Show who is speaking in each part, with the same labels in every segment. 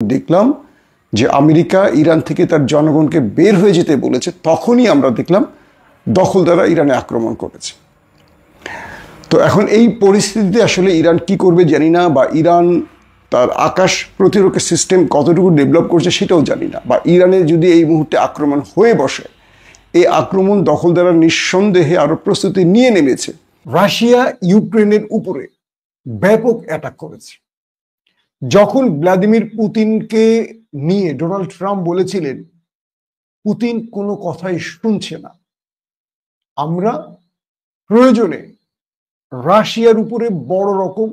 Speaker 1: দেখলাম যে America Iran থেকে তার জনগণকে বের হয়ে যেতে বলেছে, তখনই আমরা দেখলাম দখলদাররা ইরানে আক্রমণ করেছে। তো এখন এই পরিস্থিতিতে আসলে ইরান কি করবে জানি না, বা ইরান তার আকাশ প্রতিরক্ষা সিস্টেম কতটুকু ডেভেলপ করছে সেটাও জানি না, বা ইরানে যদি এই মুহূর্তে আক্রমণ হয়ে বসে, এই আক্রমণ দখলদাররা নিঃসন্দেহে আরো প্রস্তুতি নিয়ে নেমেছে। রাশিয়া ইউক্রেনের উপরে ব্যাপক অ্যাটাক করেছে। যখন ভ্লাদিমির পুতিনকে নিয়ে ডোনাল্ড ট্রাম্প বলেছিলেন পুতিন কোনো কথাই শুনছে না, আমরা প্রয়োজনে রাশিয়ার উপরে বড় রকম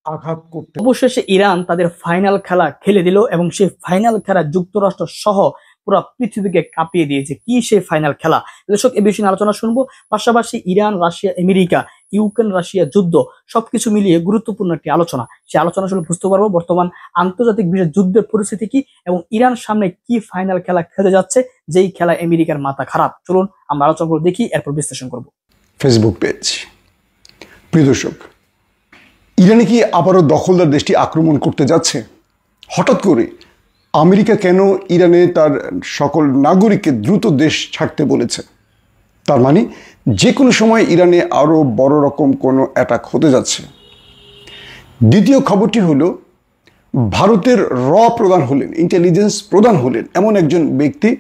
Speaker 1: আঘাত করতে।
Speaker 2: অবশেষে ইরান তাদের ফাইনাল খেলা খেলে দিল এবং সেই ফাইনাল খেলা যুক্তরাষ্ট্র সহ পুরো পৃথিবীকে কাঁপিয়ে দিয়েছে। কি সেই ফাইনাল খেলা, দর্শক এই বিষয়ে আলোচনা শুনবো। পাশাপাশি Iran, Russia, America, Ukraine Russia যুদ্ধ সবকিছু মিলিয়ে গুরুত্বপূর্ণ একটি আলোচনা। সেই আলোচনা শুনে বুঝতে পারবো বর্তমান আন্তর্জাতিক বিশ্বের যুদ্ধের পরিস্থিতি কি এবং ইরান সামনে কি ফাইনাল খেলা খেলতে যাচ্ছে, যেই খেলা আমেরিকার মাথা খারাপ। চলুন আমরা আলোচনা করে দেখি, এরপর বিশ্লেষণ করব।
Speaker 1: Facebook page. প্রিয় দর্শক, ইরানে কি আবারও দখলদার দেশটি আক্রমণ করতে যাচ্ছে? হঠাৎ করে আমেরিকা কেন ইরানে তার সকল নাগরিককে দ্রুত দেশ ছাড়তে বলেছে? তার মানে যে কোনো সময় ইরানে আরও বড় রকম কোনো অ্যাটাক হতে যাচ্ছে। দ্বিতীয় খবরটি হলো, ভারতের প্রধান হলেন, ইন্টেলিজেন্স প্রধান হলেন এমন একজন ব্যক্তি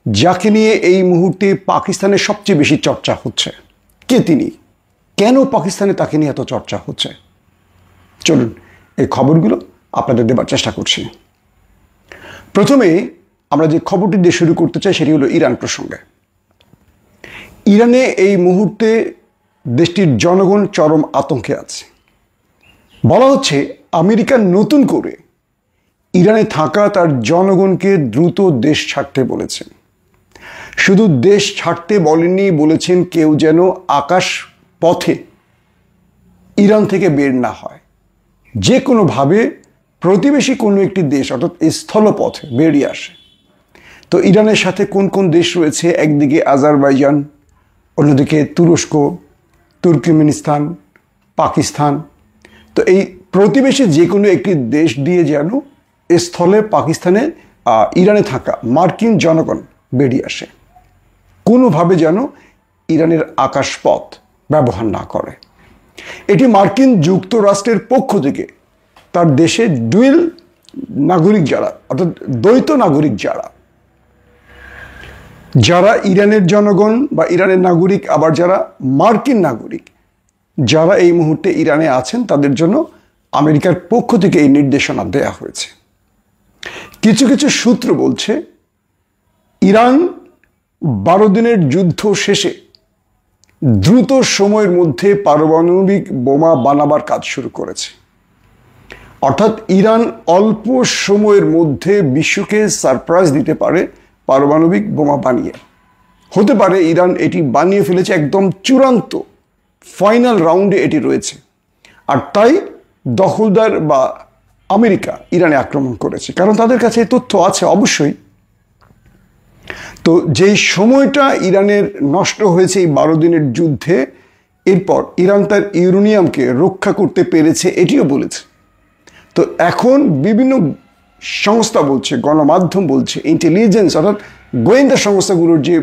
Speaker 1: যাকে নিয়ে এই মুহূর্তে পাকিস্তানের সবচেয়ে বেশি চর্চা হচ্ছে। কে তিনি? কেন পাকিস্তানে তাকে নিয়ে এত চর্চা হচ্ছে? চলুন এই খবরগুলো আপনাদের দেবার চেষ্টা করছি। প্রথমে আমরা যে খবরটি দিয়ে শুরু করতে চাই সেটি হলো ইরান প্রসঙ্গে। ইরানে এই মুহূর্তে দেশটির জনগণ চরম আতঙ্কে আছে। বলা হচ্ছে আমেরিকা নতুন করে ইরানে থাকা তার জনগণকে দ্রুত দেশ ছাড়তে বলেছেন। শুধু দেশ ছাড়তে বলেননি, বলেছেন কেউ যেন আকাশ পথে ইরান থেকে বের না হয়, যে কোনোভাবে প্রতিবেশী কোনো একটি দেশ অর্থাৎ স্থলপথে বেরিয়ে আসে। তো ইরানের সাথে কোন কোন দেশ রয়েছে? একদিকে আজারবাইজান, অন্যদিকে তুরস্ক, তুর্কমেনিস্তান, পাকিস্তান। তো এই প্রতিবেশী যে কোনো একটি দেশ দিয়ে যেন স্থলে পাকিস্তানে ইরানে থাকা মার্কিন জনগণ বেরিয়ে আসে, কোনোভাবে যেন ইরানের আকাশপথ ব্যবহার না করে। এটি মার্কিন যুক্তরাষ্ট্রের পক্ষ থেকে তার দেশে ডুয়েল নাগরিক যারা, অর্থাৎ দ্বৈত নাগরিক যারা ইরানের জনগণ বা ইরানের নাগরিক, আবার যারা মার্কিন নাগরিক, যারা এই মুহূর্তে ইরানে আছেন, তাদের জন্য আমেরিকার পক্ষ থেকে এই নির্দেশনা দেয়া হয়েছে। কিছু কিছু সূত্র বলছে ইরান 12 দিনের যুদ্ধ শেষে দ্রুত সময়ের মধ্যে পারমাণবিক বোমা বানাবার কাজ শুরু করেছে। অর্থাৎ ইরান অল্প সময়ের মধ্যে বিশ্বকে সারপ্রাইজ দিতে পারে পারমাণবিক বোমা বানিয়ে। হতে পারে ইরান এটি বানিয়ে ফেলেছে, একদম চূড়ান্ত ফাইনাল রাউন্ডে এটি রয়েছে, আর তাই দখলদার বা আমেরিকা ইরানে আক্রমণ করেছে, কারণ তাদের কাছে এই তথ্য আছে অবশ্যই। তো যেই সময়টা ইরানের নষ্ট হয়েছে এই 12 দিনের যুদ্ধে, এরপর ইরান তার ইউরেনিয়ামকে রক্ষা করতে পেরেছে, এটিও বলেছে। তো এখন বিভিন্ন সংস্থা বলছে, গণমাধ্যম বলছে, ইন্টেলিজেন্স অর্থাৎ গোয়েন্দা সংস্থাগুলোর যে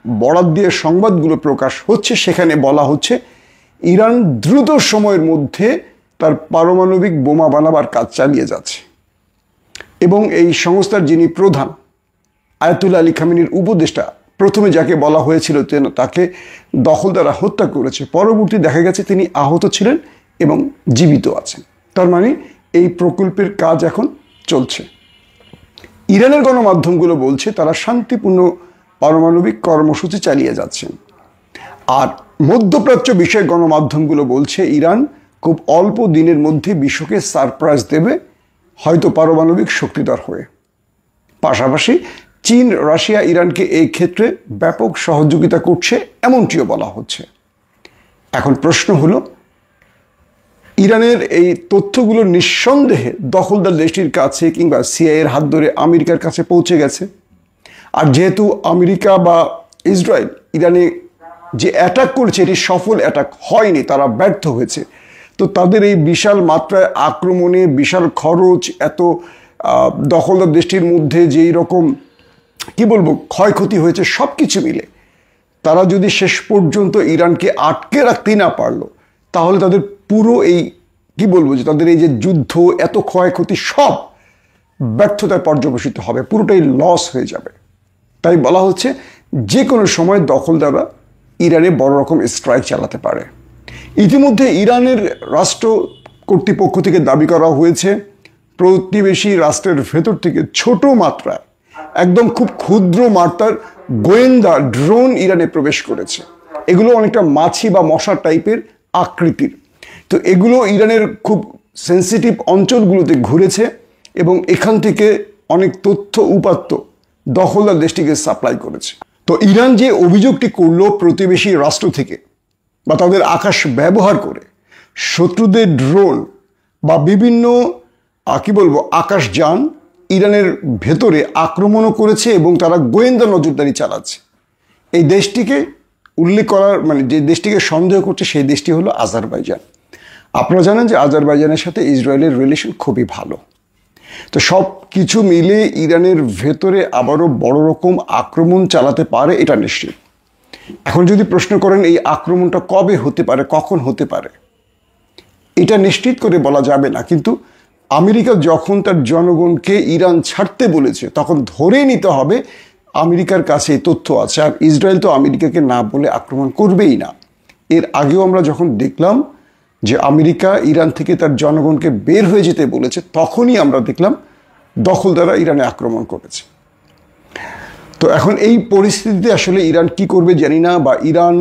Speaker 1: বরাত দিয়ে সংবাদগুলো প্রকাশ হচ্ছে, সেখানে বলা হচ্ছে ইরান দ্রুত সময়ের মধ্যে তার পারমাণবিক বোমা বানাবার কাজ চালিয়ে যাচ্ছে। এবং এই সংস্থার যিনি প্রধান, আয়াতুল্লাহ আলী খামেনির উপদেষ্টা, প্রথমে যাকে বলা হয়েছিল তাকে দখলদাররা হত্যা করেছে, পরবর্তী দেখা গেছে তিনি আহত ছিলেন এবং জীবিত আছেন। তার মানে এই প্রকল্পের কাজ এখন চলছে। ইরানের গণমাধ্যমগুলো বলছে তারা শান্তিপূর্ণ পারমাণবিক কর্মসূচি চালিয়ে যাচ্ছেন। আর মধ্যপ্রাচ্য বিষয়ক গণমাধ্যমগুলো বলছে ইরান খুব অল্প দিনের মধ্যে বিশ্বকে সারপ্রাইজ দেবে, হয়তো পারমাণবিক শক্তিধর হয়ে। পাশাপাশি চীন, রাশিয়া ইরানকে এই ক্ষেত্রে ব্যাপক সহযোগিতা করছে এমনটিও বলা হচ্ছে। এখন প্রশ্ন হলো, ইরানের এই তথ্যগুলো নিঃসন্দেহে দখলদার দেশটির কাছে কিংবা সিআইএর হাত ধরে আমেরিকার কাছে পৌঁছে গেছে। আর যেহেতু আমেরিকা বা ইসরায়েল ইরানে যে অ্যাটাক করেছে এটি সফল অ্যাটাক হয়নি, তারা ব্যর্থ হয়েছে, তো তাদের এই বিশাল মাত্রায় আক্রমণে, বিশাল খরচ, এত দখলদার দেশটির মধ্যে যেই রকম কি বলবো ক্ষয়ক্ষতি হয়েছে, সব কিছু মিলে তারা যদি শেষ পর্যন্ত ইরানকে আটকে রাখতেই না পারলো, তাহলে তাদের পুরো এই কি বলবো যে তাদের এই যে যুদ্ধ, এত ক্ষয়ক্ষতি সব ব্যর্থতায় পর্যবেসিত হবে, পুরোটাই লস হয়ে যাবে। তাই বলা হচ্ছে যে কোনো সময় দখলদাররা ইরানে বড় রকম স্ট্রাইক চালাতে পারে। ইতিমধ্যে ইরানের রাষ্ট্র কর্তৃপক্ষ থেকে দাবি করা হয়েছে প্রতিবেশী রাষ্ট্রের ভেতর থেকে ছোট মাত্রায়, একদম খুব ক্ষুদ্র মাত্রার গোয়েন্দা ড্রোন ইরানে প্রবেশ করেছে। এগুলো অনেকটা মাছি বা মশা টাইপের আকৃতির। তো এগুলো ইরানের খুব সেন্সিটিভ অঞ্চলগুলোতে ঘুরেছে এবং এখান থেকে অনেক তথ্য উপাত্ত দখলদার দেশটিকে সাপ্লাই করেছে। তো ইরান যে অভিযোগটি করলো প্রতিবেশী রাষ্ট্র থেকে বা তাদের আকাশ ব্যবহার করে শত্রুদের ড্রোন বা বিভিন্ন কি বলবো আকাশযান ইরানের ভেতরে আক্রমণও করেছে এবং তারা গোয়েন্দা নজরদারি চালাচ্ছে, এই দেশটিকে উল্লেখ করার মানে যে দেশটিকে সন্দেহ করছে সেই দেশটি হলো আজারবাইজান। আপনারা জানেন যে আজারবাইজানের সাথে ইসরায়েলের রিলেশন খুবই ভালো। তো সব কিছু মিলে ইরানের ভেতরে আবারও বড় রকম আক্রমণ চালাতে পারে, এটা নিশ্চিত। এখন যদি প্রশ্ন করেন এই আক্রমণটা কবে হতে পারে, কখন হতে পারে, এটা নিশ্চিত করে বলা যাবে না। কিন্তু আমেরিকা যখন তার জনগণকে ইরান ছাড়তে বলেছে, তখন ধরে নিতে হবে আমেরিকার কাছে এই তথ্য আছে। আর ইসরায়েল তো আমেরিকাকে না বলে আক্রমণ করবেই না। এর আগেও আমরা যখন দেখলাম যে আমেরিকা ইরান থেকে তার জনগণকে বের হয়ে যেতে বলেছে, তখনই আমরা দেখলাম দখলদাররা ইরানে আক্রমণ করেছে। তো এখন এই পরিস্থিতিতে আসলে ইরান কি করবে জানি না, বা ইরান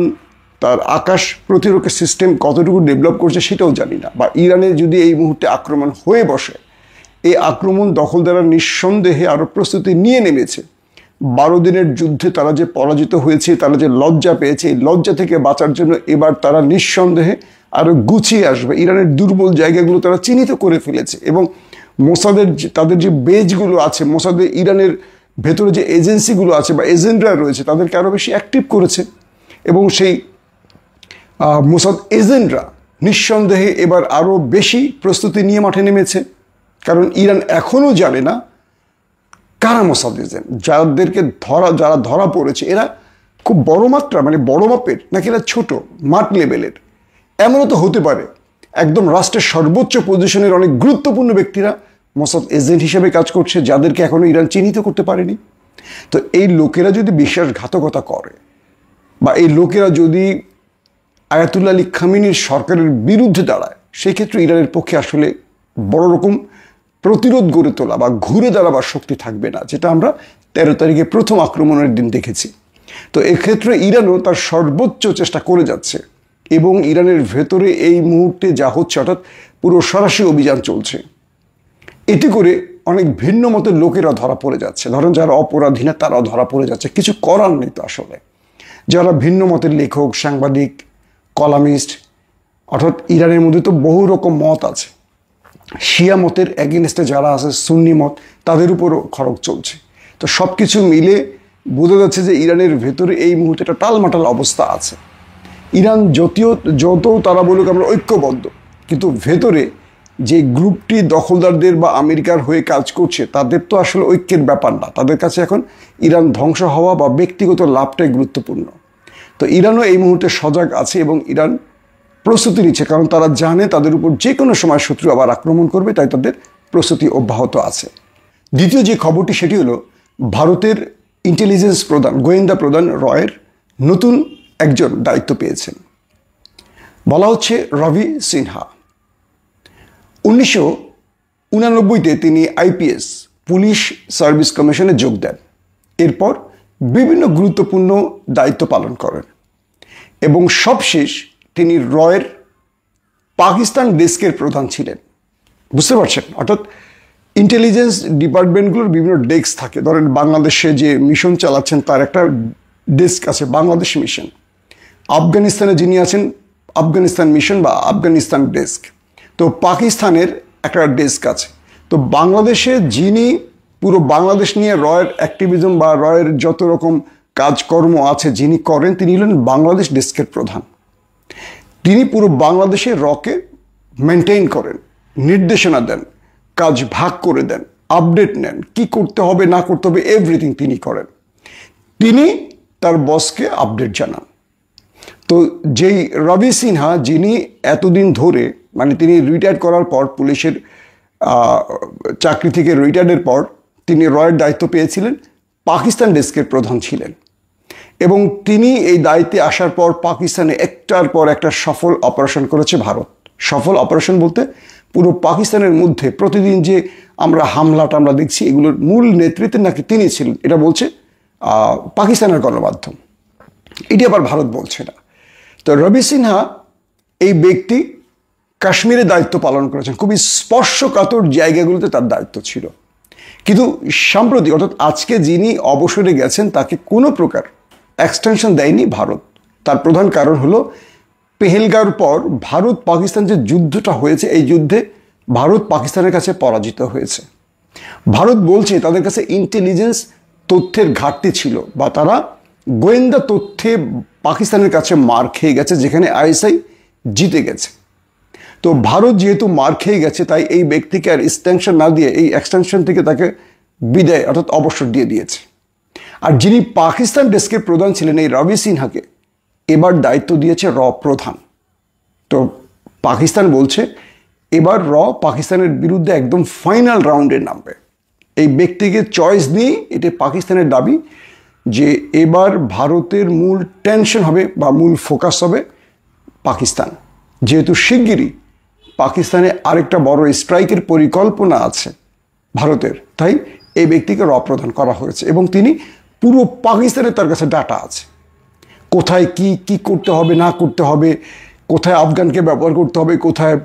Speaker 1: তার আকাশ প্রতিরক্ষা সিস্টেম কতটুকু ডেভেলপ করছে সেটাও জানি না, বা ইরানে যদি এই মুহূর্তে আক্রমণ হয়ে বসে, এই আক্রমণ দখলদাররা নিঃসন্দেহে আরও প্রস্তুতি নিয়ে নেমেছে। 12 দিনের যুদ্ধে তারা যে পরাজিত হয়েছে, তারা যে লজ্জা পেয়েছে, এই লজ্জা থেকে বাঁচার জন্য এবার তারা নিঃসন্দেহে আরও গুছিয়ে আসবে। ইরানের দুর্বল জায়গাগুলো তারা চিহ্নিত করে ফেলেছে এবং মোসাদের তাদের যে বেজগুলো আছে, মোসাদের ইরানের ভেতরে যে এজেন্সিগুলো আছে বা এজেন্টরা রয়েছে, তাদেরকে আরও বেশি অ্যাক্টিভ করেছে এবং সেই মোসাদ এজেন্টরা নিঃসন্দেহে এবার আরও বেশি প্রস্তুতি নিয়ে মাঠে নেমেছে। কারণ ইরান এখনও জানে না কারা মোসাদ এজেন্ট, যারা ধরা পড়েছে এরা খুব বড় মাত্রা মানে বড় মাপের নাকি এরা ছোট মাঠ লেভেলের। এমনও তো হতে পারে একদম রাষ্ট্রের সর্বোচ্চ পজিশনের অনেক গুরুত্বপূর্ণ ব্যক্তিরা মোসাদ এজেন্ট হিসেবে কাজ করছে, যাদেরকে এখনও ইরান চিহ্নিত করতে পারেনি। তো এই লোকেরা যদি বিশ্বাসঘাতকতা করে বা এই লোকেরা যদি আয়াতুল্লাহ আলী খামেনির সরকারের বিরুদ্ধে দাঁড়ায়, সেই ক্ষেত্রে ইরানের পক্ষে আসলে বড় রকম প্রতিরোধ গড়ে তোলা বা ঘুরে দাঁড়াবার শক্তি থাকবে না, যেটা আমরা 13 তারিখে প্রথম আক্রমণের দিন দেখেছি। তো এক্ষেত্রে ইরানও তার সর্বোচ্চ চেষ্টা করে যাচ্ছে এবং ইরানের ভেতরে এই মুহূর্তে যা হচ্ছে, অর্থাৎ পুরো সরাসরি অভিযান চলছে, এতে করে অনেক ভিন্ন মতের লোকেরা ধরা পড়ে যাচ্ছে। ধরেন যারা অপরাধী না তারাও ধরা পড়ে যাচ্ছে, কিছু করার নেই তো আসলে। যারা ভিন্ন মতের লেখক, সাংবাদিক, কলামিস্ট, অর্থাৎ ইরানের মধ্যে তো বহু রকম মত আছে। শিয়া মতের এগেনস্টে যারা আছে, সুন্নি মত, তাদের উপরও খড়গ চলছে। তো সব কিছু মিলে বোঝা যাচ্ছে যে ইরানের ভেতরে এই মুহূর্তে একটা টালমাটাল অবস্থা আছে। ইরান যত তারা বলুক আমরা ঐক্যবদ্ধ, কিন্তু ভেতরে যে গ্রুপটি দখলদারদের বা আমেরিকার হয়ে কাজ করছে, তাদের তো আসলে ঐক্যের ব্যাপার না। তাদের কাছে এখন ইরান ধ্বংস হওয়া বা ব্যক্তিগত লাভটাই গুরুত্বপূর্ণ। তো ইরানও এই মুহূর্তে সজাগ আছে এবং ইরান প্রস্তুতি নিচ্ছে, কারণ তারা জানে তাদের উপর যে কোনো সময় শত্রু আবার আক্রমণ করবে, তাই তাদের প্রস্তুতি অব্যাহত আছে। দ্বিতীয় যে খবরটি সেটি হলো ভারতের ইন্টেলিজেন্স প্রধান, গোয়েন্দা প্রধান রয়ের নতুন একজন দায়িত্ব পেয়েছেন। বলা হচ্ছে রবি সিনহা। 1989-তে তিনি আইপিএস পুলিশ সার্ভিস কমিশনে যোগ দেন। এরপর বিভিন্ন গুরুত্বপূর্ণ দায়িত্ব পালন করেন এবং সবশেষ তিনি রয়ের পাকিস্তান ডেস্কের প্রধান ছিলেন। বুঝতে পারছেন? অর্থাৎ ইন্টেলিজেন্স ডিপার্টমেন্টগুলোর বিভিন্ন ডেস্ক থাকে। ধরেন বাংলাদেশে যে মিশন চালাচ্ছেন তার একটা ডেস্ক আছে, বাংলাদেশ মিশন। আফগানিস্তানে যিনি আছেন, আফগানিস্তান মিশন বা আফগানিস্তান ডেস্ক। তো পাকিস্তানের একটা ডেস্ক আছে। তো বাংলাদেশে যিনি পুরো বাংলাদেশ নিয়ে রয়ের অ্যাক্টিভিজম বা রয়ের যত রকম কাজকর্ম আছে যিনি করেন, তিনি হলেন বাংলাদেশ ডেস্কের প্রধান। তিনি পুরো বাংলাদেশে রকে মেনটেইন করেন, নির্দেশনা দেন, কাজ ভাগ করে দেন, আপডেট নেন, কি করতে হবে না করতে হবে এভরিথিং তিনি করেন। তিনি তার বসকে আপডেট জানান। তো যেই রবি সিনহা, যিনি এতদিন ধরে, মানে তিনি রিটায়ার করার পর, পুলিশের চাকরি থেকে রিটায়ার্ডের পর তিনি রয়ের দায়িত্ব পেয়েছিলেন, পাকিস্তান ডেস্কের প্রধান ছিলেন। এবং তিনি এই দায়িত্বে আসার পর পাকিস্তানে একটার পর একটা সফল অপারেশন করেছে ভারত। সফল অপারেশন বলতে পুরো পাকিস্তানের মধ্যে প্রতিদিন যে আমরা হামলাটা আমরা দেখছি, এগুলোর মূল নেতৃত্বে নাকি তিনি ছিলেন, এটা বলছে পাকিস্তানের গণমাধ্যম। এটি আবার ভারত বলছে না। তো রবি সিনহা এই ব্যক্তি কাশ্মীরে দায়িত্ব পালন করেছেন, খুবই স্পর্শকাতর জায়গাগুলোতে তার দায়িত্ব ছিল। কিন্তু সাম্প্রতিক, অর্থাৎ আজকে যিনি অবসরে গেছেন, তাকে কোনো প্রকার এক্সটেনশন দেয়নি ভারত। তার প্রধান কারণ হলো পেহেলগাঁওর পর ভারত পাকিস্তান যে যুদ্ধটা হয়েছে, এই যুদ্ধে ভারত পাকিস্তানের কাছে পরাজিত হয়েছে। ভারত বলছে তাদের কাছে ইন্টেলিজেন্স তথ্যের ঘাটতি ছিল, বা তারা গোয়েন্দা তথ্যে পাকিস্তানের কাছে মার খেয়ে গেছে, যেখানে আইএসআই জিতে গেছে। তো ভারত যেহেতু মার খেয়ে গেছে, তাই এই ব্যক্তিকে আর এক্সটেনশন না দিয়ে এই এক্সটেনশন থেকে তাকে বিদায় অর্থাৎ অবসর দিয়ে দিয়েছে। আর যিনি পাকিস্তান ডেস্কের প্রধান ছিলেন, এই রবি সিনহাকে এবার দায়িত্ব দিয়েছে র প্রধান। তো পাকিস্তান বলছে এবার র পাকিস্তানের বিরুদ্ধে একদম ফাইনাল রাউন্ডে নামবে। এই ব্যক্তিকে চয়েস নিয়ে এটি পাকিস্তানের দাবি যে এবার ভারতের মূল টেনশন হবে বা মূল ফোকাস হবে পাকিস্তান। যেহেতু শিগগিরই পাকিস্তানে আরেকটা বড় স্ট্রাইকের পরিকল্পনা আছে ভারতের, তাই এই ব্যক্তিকে র প্রদান করা হয়েছে। এবং তিনি পুরো পাকিস্তানের তার কাছে ডাটা আছে, কোথায় কি কি করতে হবে না করতে হবে, কোথায় আফগানকে ব্যবহার করতে হবে, কোথায়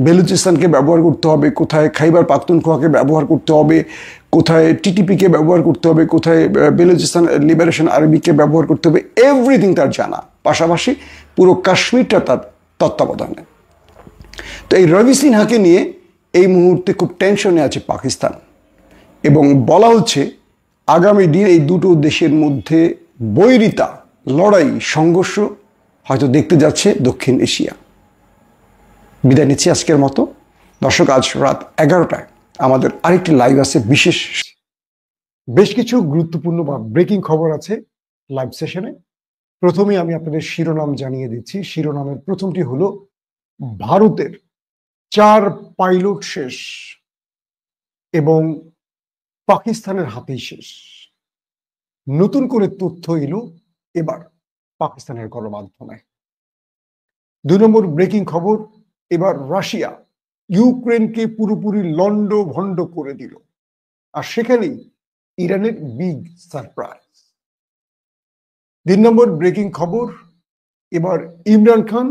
Speaker 1: বেলুচিস্তানকে ব্যবহার করতে হবে, কোথায় খাইবার পাখতুনখোয়াকে ব্যবহার করতে হবে, কোথায় টিটিপিকে ব্যবহার করতে হবে, কোথায় বেলুচিস্তান লিবারেশন আর্মিকে ব্যবহার করতে হবে, এভরিথিং তার জানা। পাশাপাশি পুরো কাশ্মীরটা তার তত্ত্বাবধানে। তো এই রবি সিনহাকে নিয়ে এই মুহূর্তে খুব টেনশনে আছে পাকিস্তান, এবং বলা হচ্ছে আগামী দিন এই দুটো দেশের মধ্যে বৈরিতা, লড়াই, সংঘর্ষ হয়তো দেখতে যাচ্ছে দক্ষিণ এশিয়া। বিদায় নিচ্ছি আজকের মতো। দর্শক, আজ রাত 11টায় আমাদের আরেকটি লাইভ আছে, বিশেষ বেশ কিছু গুরুত্বপূর্ণ বা ব্রেকিং খবর আছে লাইভ সেশনে। প্রথমেই আমি আপনাদের শিরোনাম জানিয়ে দিচ্ছি। শিরোনামের প্রথমটি হলো ভারতের 4 পাইলট শেষ এবং পাকিস্তানের হাতেই শেষ। নতুন করে তথ্য এলো এবার পাকিস্তানের গণমাধ্যমে। 2 নম্বর ব্রেকিং খবর, এবার রাশিয়া ইউক্রেনকে পুরোপুরি লন্ডভন্ড করে দিল, আর সেখানেই ইরানের বিগ সারপ্রাইজ। 3 নম্বর ব্রেকিং খবর, এবার ইমরান খান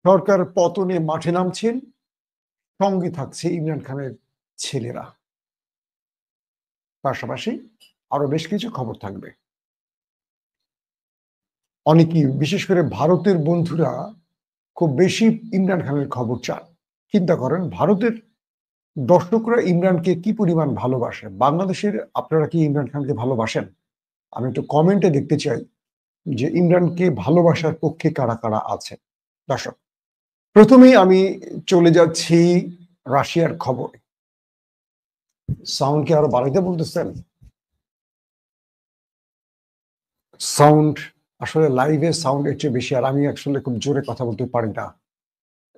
Speaker 1: সরকার পতনে মাঠে নামছেন, সঙ্গে থাকছে ইমরান খানের ছেলেরা। পাশাপাশি আরো বেশ কিছু খবর থাকবে। অনেকেই, বিশেষ করে ভারতের বন্ধুরা, খুব বেশি ইমরান খানের খবর চান। চিন্তা করেন, ভারতের দর্শকরা ইমরানকে কি পরিমাণ ভালোবাসে। বাংলাদেশের আপনারা কি ইমরান খানকে ভালোবাসেন? আমি একটু কমেন্টে দেখতে চাই যে ইমরানকে ভালোবাসার পক্ষে কারা কারা আছে। দর্শক, প্রথমেই আমি চলে যাচ্ছি রাশিয়ার খবরে। সাউন্ড কি আরো বাড়াইতে বলতেছেন? সাউন্ড আসলে লাইভে সাউন্ডের চেয়ে বেশি, আর আমি আসলে খুব জোরে কথা বলতে পারি না।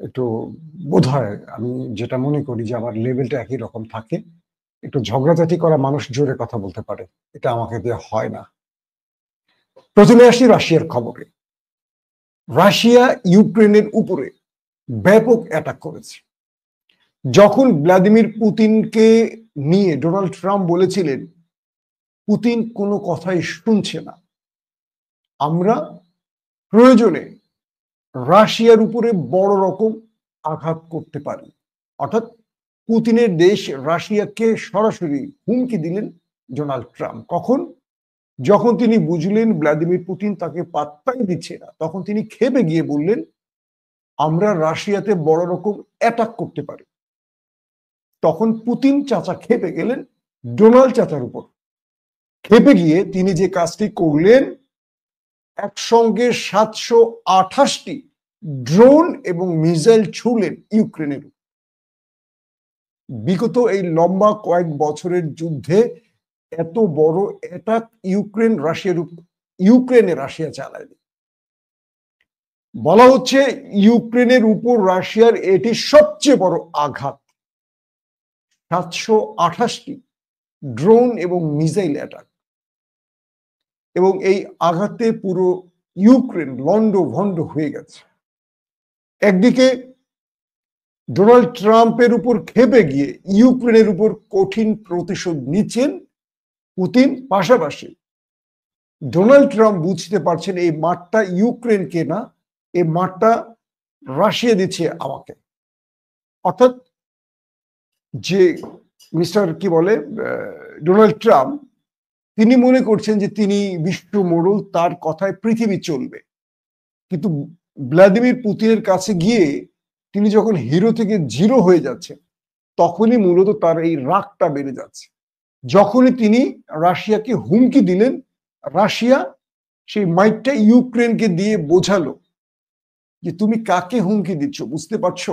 Speaker 1: একটু বোধ হয়, আমি যেটা মনে করি যে আমার লেভেলটা একই রকম থাকে। একটু ঝগড়াঝাটি করা মানুষ জোরে কথা বলতে পারে, এটা আমাকে দিয়ে হয় না। প্রথমে আসি রাশিয়ার খবরে। রাশিয়া ইউক্রেনের উপরে ব্যাপক অ্যাটাক করেছে। যখন ভ্লাদিমির পুতিনকে নিয়ে ডোনাল্ড ট্রাম্প বলেছিলেন পুতিন কোনো কথাই শুনছে না, আমরা প্রয়োজনে রাশিয়ার উপরে বড় রকম আঘাত করতে পারি, অর্থাৎ পুতিনের দেশ রাশিয়াকে সরাসরি হুমকি দিলেন ডোনাল্ড ট্রাম্প। কখন? যখন তিনি বুঝলেন ভ্লাদিমির পুতিন তাকে পাত্তাই দিচ্ছে না, তখন তিনি ক্ষেপে গিয়ে বললেন আমরা রাশিয়াতে বড় রকম অ্যাটাক করতে পারি। তখন পুতিন চাচা ক্ষেপে গেলেন ডোনাল্ড চাচার উপর। ক্ষেপে গিয়ে তিনি যে কাজটি করলেন, একসঙ্গে 728টি ড্রোন এবং মিসাইল ছুড়লেন ইউক্রেনের। বিগত এই লম্বা কয়েক বছরের যুদ্ধে এত বড় অ্যাটাক ইউক্রেনে রাশিয়া চালায়নি। বলা হচ্ছে ইউক্রেনের উপর রাশিয়ার এটি সবচেয়ে বড় আঘাত। 728টি ড্রোন এবং মিসাইল অ্যাটাক, এবং এই আঘাতে পুরো ইউক্রেন লন্ডভন্ড হয়ে গেছে। একদিকে ডোনাল্ড ট্রাম্পের উপর ক্ষেপে গিয়ে ইউক্রেনের উপর কঠিন প্রতিশোধ নিচ্ছেন পুতিন, পাশাপাশি ডোনাল্ড ট্রাম্প বুঝতে পারছেন এই মাঠটা ইউক্রেনকে না, এই মাঠটা রাশিয়া দিচ্ছে আমাকে। অর্থাৎ যে মিস্টার কি বলে ডোনাল্ড ট্রাম্প, তিনি মনে করছেন যে তিনি বিশ্ব মোড়ল, তার কথায় পৃথিবী চলবে। কিন্তু ভ্লাদিমির পুতিনের কাছে গিয়ে তিনি যখন হিরো থেকে জিরো হয়ে যাচ্ছেন, তখনই মূলত তার এই রাগটা বেড়ে যাচ্ছে। যখনই তিনি রাশিয়াকে হুমকি দিলেন, রাশিয়া সেই মাইকটা ইউক্রেনকে দিয়ে বোঝালো যে তুমি কাকে হুমকি দিচ্ছ, বুঝতে পারছো?